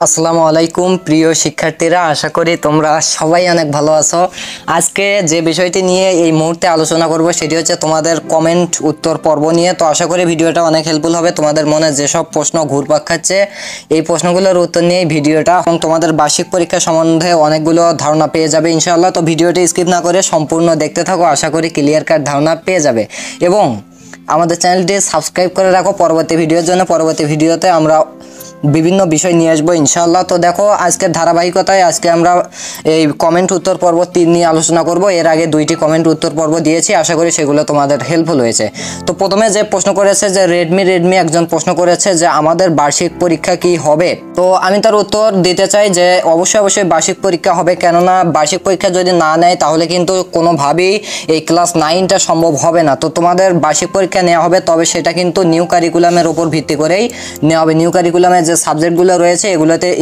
আসসালামু আলাইকুম প্রিয় শিক্ষার্থীরা, আশা করি তোমরা সবাই অনেক ভালো আছো। আজকে যে বিষয়টি নিয়ে এই মুহূর্তে আলোচনা করব সেটি হচ্ছে তোমাদের কমেন্ট উত্তর পর্ব নিয়ে। তো আশা করি ভিডিওটা অনেক হেল্পফুল হবে। তোমাদের মনে যেসব প্রশ্ন ঘুরপাক খাচ্ছে এই প্রশ্নগুলোর উত্তর নিয়ে ভিডিওটা, এবং তোমাদের বার্ষিক পরীক্ষা সম্বন্ধে অনেকগুলো ধারণা পেয়ে যাবে ইনশাআল্লাহ। তো ভিডিওটি স্কিপ না করে সম্পূর্ণ দেখতে থাকো, আশা করি ক্লিয়ার কাট ধারণা পেয়ে যাবে। এবং আমাদের চ্যানেলটি সাবস্ক্রাইব করে রাখো পরবর্তী ভিডিওর জন্য। পরবর্তী ভিডিওতে আমরা বিভিন্ন বিষয় নিয়ে আসবো ইনশাআল্লাহ। তো দেখো, আজকের ধারাবাহিকতায় আজকে আমরা এই কমেন্ট উত্তর পর্ব 3 নিয়ে আলোচনা করব। এর আগে 2টি কমেন্ট উত্তর পর্ব দিয়েছি, আশা করি সেগুলো তোমাদের হেল্পফুল হয়েছে। তো প্রথমে যে প্রশ্ন করেছে যে রেডমি একজন প্রশ্ন করেছে যে আমাদের বার্ষিক পরীক্ষা কি হবে। তো আমি তার উত্তর দিতে চাই যে অবশ্যই বার্ষিক পরীক্ষা হবে, কেননা বার্ষিক পরীক্ষা যদি না নেয় তাহলে কিন্তু কোনোভাবেই এই ক্লাস 9টা সম্ভব হবে না। তো তোমাদের বার্ষিক পরীক্ষা নেওয়া হবে, তবে সেটা কিন্তু নিউ কারিকুলামের উপর ভিত্তি করেই নেওয়া হবে। নিউ কারিকুলামের যে সাবজেক্টগুলো রয়েছে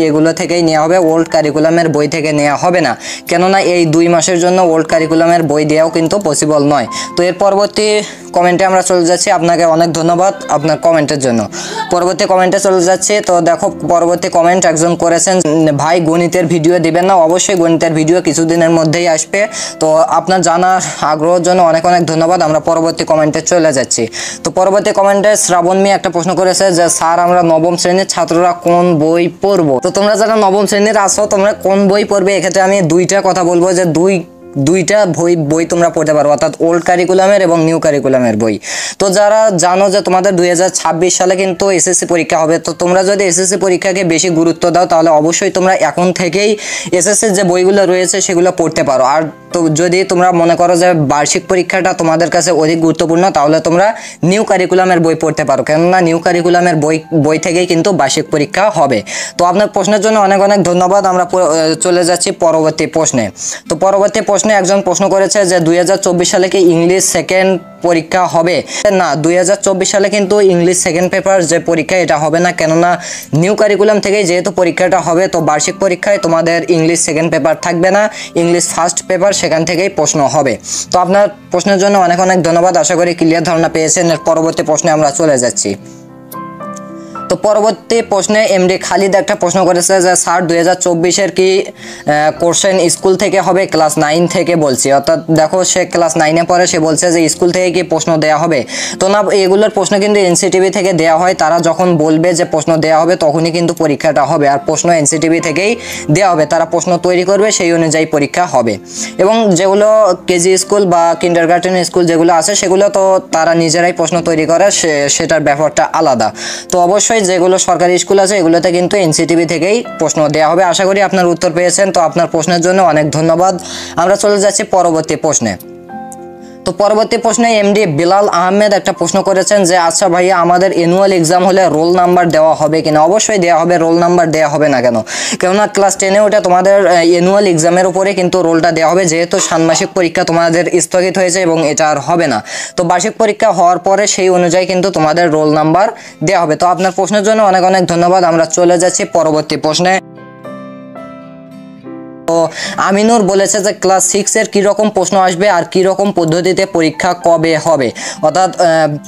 এগুলো থেকেই নেওয়া হবে, ওল্ড কারিকুলামের বই থেকে নেওয়া হবে না, কেননা এই 2 মাসের জন্য ওল্ড কারিকুলামের বই দেওয়াও কিন্তু পসিবল নয়। তো এর পরবর্তী কমেন্টে আমরা চলে যাচ্ছি। আপনাকে অনেক ধন্যবাদ আপনার কমেন্টের জন্য। পরবর্তী কমেন্টে চলে যাচ্ছি। তো দেখো, পরবর্তী কমেন্ট একজন করেছেন, ভাই গণিতের ভিডিও দিবেন না? অবশ্যই গণিতের ভিডিও কিছুদিনের মধ্যেই আসবে। তো আপনার জানার আগ্রহের জন্য অনেক ধন্যবাদ। আমরা পরবর্তী কমেন্টে চলে যাচ্ছি। তো পরবর্তী কমেন্টে শ্রাবণ মিয়া একটা প্রশ্ন করেছে যে স্যার, আমরা নবম শ্রেণীর ছাত্ররা কোন বই পড়বো? তো তোমরা যারা নবম শ্রেণীর আছো তোমরা কোন বই পড়বে, এক্ষেত্রে আমি 2টা কথা বলবো যে দুইটা বই তোমরা পড়তে পারো, অর্থাৎ ওল্ড কারিকুলামের এবং নিউ কারিকুলামের বই। তো যারা জানো যে তোমাদের 2026 সালে কিন্তু এসএসসি পরীক্ষা হবে, তো তোমরা যদি এসএসসি পরীক্ষাকে বেশি গুরুত্ব দাও তাহলে অবশ্যই তোমরা এখন থেকেই এসএসসির যে বইগুলো রয়েছে সেগুলো পড়তে পারো। আর তো যদি তোমরা মনে করো যে বার্ষিক পরীক্ষাটা তোমাদের কাছে অধিক গুরুত্বপূর্ণ, তাহলে তোমরা নিউ কারিকুলামের বই পড়তে পারো, কেননা নিউ কারিকুলামের বই থেকেই কিন্তু বার্ষিক পরীক্ষা হবে। তো আপনার প্রশ্নের জন্য অনেক ধন্যবাদ। আমরা চলে যাচ্ছি পরবর্তী প্রশ্নে। তো পরবর্তী প্রশ্নে একজন প্রশ্ন করেছে যে 2024 সালে কি ইংলিশ সেকেন্ড পরীক্ষা হবে? না, 2024 সালে কিন্তু ইংলিশ সেকেন্ড পেপার যে পরীক্ষা এটা হবে না, কেননা নিউ কারিকুলাম থেকে যেহেতু পরীক্ষাটা হবে, তো বার্ষিক পরীক্ষায় তোমাদের ইংলিশ সেকেন্ড পেপার থাকবে না, ইংলিশ ফার্স্ট পেপার, সেখান থেকেই প্রশ্ন হবে। তো আপনার প্রশ্নের জন্য অনেক ধন্যবাদ। আশা করি ক্লিয়ার ধারণা পেয়েছেন। এর পরবর্তী প্রশ্নে আমরা চলে যাচ্ছি। তো পরবর্তী প্রশ্নে এমডি খালিদ একটা প্রশ্ন করেছে যে স্যার 2024-এর কি কোশ্চেন স্কুল থেকে হবে? ক্লাস 9 থেকে বলছি, অর্থাৎ দেখো সে ক্লাস 9-এ পড়ে, সে বলছে যে স্কুল থেকে কি প্রশ্ন দেওয়া হবে। তো না, এগুলোর প্রশ্ন কিন্তু এনসিটিভি থেকে দেওয়া হয়। তারা যখন বলবে যে প্রশ্ন দেওয়া হবে তখনই কিন্তু পরীক্ষাটা হবে, আর প্রশ্ন এনসিটিভি থেকেই দেওয়া হবে। তারা প্রশ্ন তৈরি করবে, সেই অনুযায়ী পরীক্ষা হবে। এবং যেগুলো কেজি স্কুল বা কিন্ডারগার্টেন স্কুল যেগুলো আছে সেগুলো তো তারা নিজেরাই প্রশ্ন তৈরি করে, সেটার ব্যাপারটা আলাদা। তো অবশ্যই যেগুলো সরকারি স্কুল আছে এগুলোতে কিন্তু এনসিটিভি থেকেই প্রশ্ন দেওয়া হবে। আশা করি আপনার উত্তর পেয়েছেন। তো আপনার প্রশ্নের জন্য অনেক ধন্যবাদ। আমরা চলে যাচ্ছি পরবর্তী প্রশ্নে। তো পরবর্তী প্রশ্নে এমডি বিলাল আহমেদ একটা প্রশ্ন করেছেন যে আচ্ছা ভাইয়া, আমাদের অ্যানুয়াল এক্সাম হলে রোল নাম্বার দেওয়া হবে কিনা? অবশ্যই দেওয়া হবে। রোল নাম্বার দেওয়া হবে না কেন? কেননা ক্লাস 10-এ ওটা তোমাদের অ্যানুয়াল এক্সামের উপরে কিন্তু রোলটা দেওয়া হবে, যেহেতু ষান্মাসিক পরীক্ষা তোমাদের স্থগিত হয়েছে এবং এটা আর হবে না। তো বার্ষিক পরীক্ষা হওয়ার পরে সেই অনুযায়ী কিন্তু তোমাদের রোল নাম্বার দেওয়া হবে। তো আপনার প্রশ্নের জন্য অনেক ধন্যবাদ। আমরা চলে যাচ্ছি পরবর্তী প্রশ্নে। তো আমিনুর বলেছে যে ক্লাস 6-এর কীরকম প্রশ্ন আসবে আর কীরকম পদ্ধতিতে পরীক্ষা কবে হবে, অর্থাৎ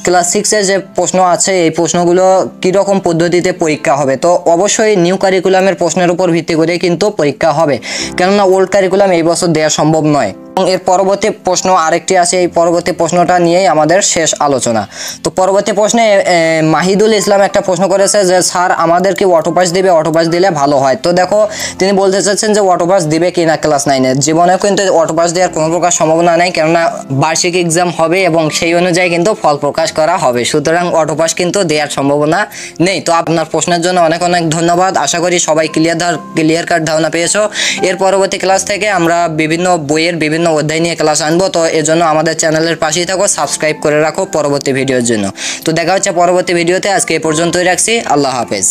ক্লাস 6-এর যে প্রশ্ন আছে এই প্রশ্নগুলো কীরকম পদ্ধতিতে পরীক্ষা হবে। তো অবশ্যই নিউ কারিকুলামের প্রশ্নের উপর ভিত্তি করে কিন্তু পরীক্ষা হবে, কেননা ওল্ড কারিকুলাম এই বছর দেওয়া সম্ভব নয়। এবং এর পরবর্তী প্রশ্ন আরেকটি আছে, এই পরবর্তী প্রশ্নটা নিয়েই আমাদের শেষ আলোচনা। তো পরবর্তী প্রশ্নে মাহিদুল ইসলাম একটা প্রশ্ন করেছে যে স্যার, আমাদের কি অটোপাস দিবে? অটোপাস দিলে ভালো হয়। তো দেখো, তিনি বলতে চাচ্ছেন যে অটোপাস দিবে কিনা ক্লাস 9-এ। জীবনেও কিন্তু অটোপাস দেওয়ার কোনো প্রকার সম্ভাবনা নেই, কেননা বার্ষিক এক্সাম হবে এবং সেই অনুযায়ী কিন্তু ফল প্রকাশ করা হবে, সুতরাং অটোপাস কিন্তু দেওয়ার সম্ভাবনা নেই। তো আপনার প্রশ্নের জন্য অনেক ধন্যবাদ। আশা করি সবাই ক্লিয়ার কাট ধারণা পেয়েছো। এর পরবর্তী ক্লাস থেকে আমরা বিভিন্ন বইয়ের বিভিন্ন অধ্যায় নিয়ে ক্লাস আনবো। তো এজন্য আমাদের চ্যানেলের পাশেই থাকো, সাবস্ক্রাইব করে রাখো পরবর্তী ভিডিওর জন্য। তো দেখা হচ্ছে পরবর্তী ভিডিওতে। আজকে এ পর্যন্তই রাখছি। আল্লাহ হাফেজ।